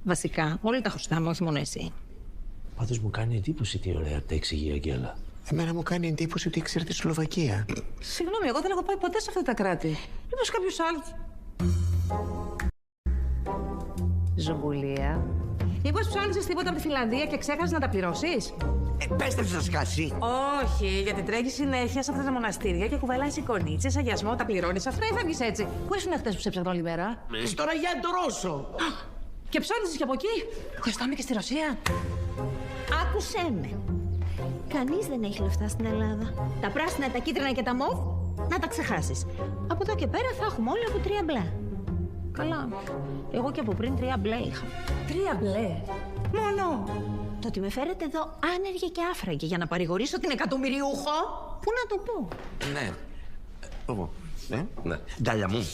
Βασικά, όλοι τα χρωστάμε, όχι μόνο εσύ. Πάντως μου κάνει εντύπωση τι ωραία τα εξηγεί η Αγγέλα. Εμένα μου κάνει εντύπωση ότι ξέρετε τη Σλοβακία. Συγγνώμη, εγώ δεν έχω πάει ποτέ σε αυτά τα κράτη. Μήπως κάποιος άλλος. Ζουμπουλία. Μήπως ψώνισες τίποτα από τη Φιλανδία και ξέχασες να τα πληρώσεις? Πέστε να σκάσει. Όχι, γιατί τρέχει συνέχεια σε αυτά τα μοναστήρια και κουβαλάς εικονίτσες, αγιασμό, τα πληρώνεις αυτά ή θα βγεις έτσι. Πού ήσουν χτες που σε έψαχνα όλη μέρα? Στον Αγιάντο Ρώσο. Και ψώνισες και από εκεί. Χρωστάμε και στη Ρωσία. Άκουσέ με. Κανείς δεν έχει λεφτά στην Ελλάδα. Τα πράσινα, τα κίτρινα και τα μοβ, να τα ξεχάσεις. Από εδώ και πέρα θα έχουμε όλοι από 3 μπλε. Καλά. Εγώ και από πριν 3 μπλε είχα. 3 μπλε. Μόνο. Το ότι με φέρετε εδώ άνεργη και άφραγη για να παρηγορήσω την εκατομμυριούχο, πού να το πω. Ναι. Εγώ. Ναι. Ντάλια μου.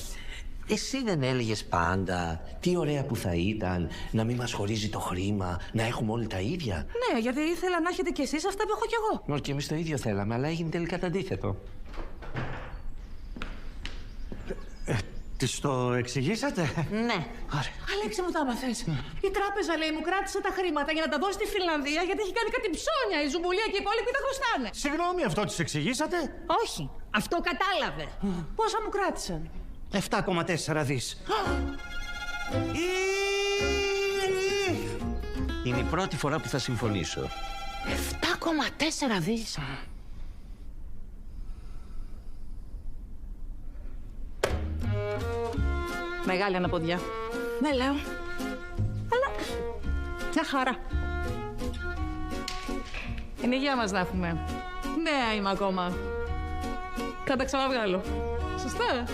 Εσύ δεν έλεγες πάντα τι ωραία που θα ήταν να μην μας χωρίζει το χρήμα, να έχουμε όλοι τα ίδια? Ναι, γιατί ήθελα να έχετε κι εσείς αυτά που έχω κι εγώ. Και εμείς το ίδιο θέλαμε, αλλά έγινε τελικά το αντίθετο. Της το εξηγήσατε? Ναι. Ωραία. Αλέξη μου, τα άμαθες. Η τράπεζα, λέει, μου κράτησε τα χρήματα για να τα δώσει στη Φιλανδία γιατί έχει κάνει κάτι ψώνια. Η Ζουμπουλία και οι υπόλοιποι τα χρωστάνε. Συγγνώμη, αυτό της εξηγήσατε? Όχι. Αυτό κατάλαβε. Πόσα μου κράτησαν? 7,4 δις. Είναι η πρώτη φορά που θα συμφωνήσω. 7,4 δις. Μεγάλη αναποδιά. Ναι, λέω. Αλλά μια χαρά. Είναι υγεία μας να έχουμε. Νέα είμαι ακόμα. Θα τα ξαναβγάλω. Σωστά.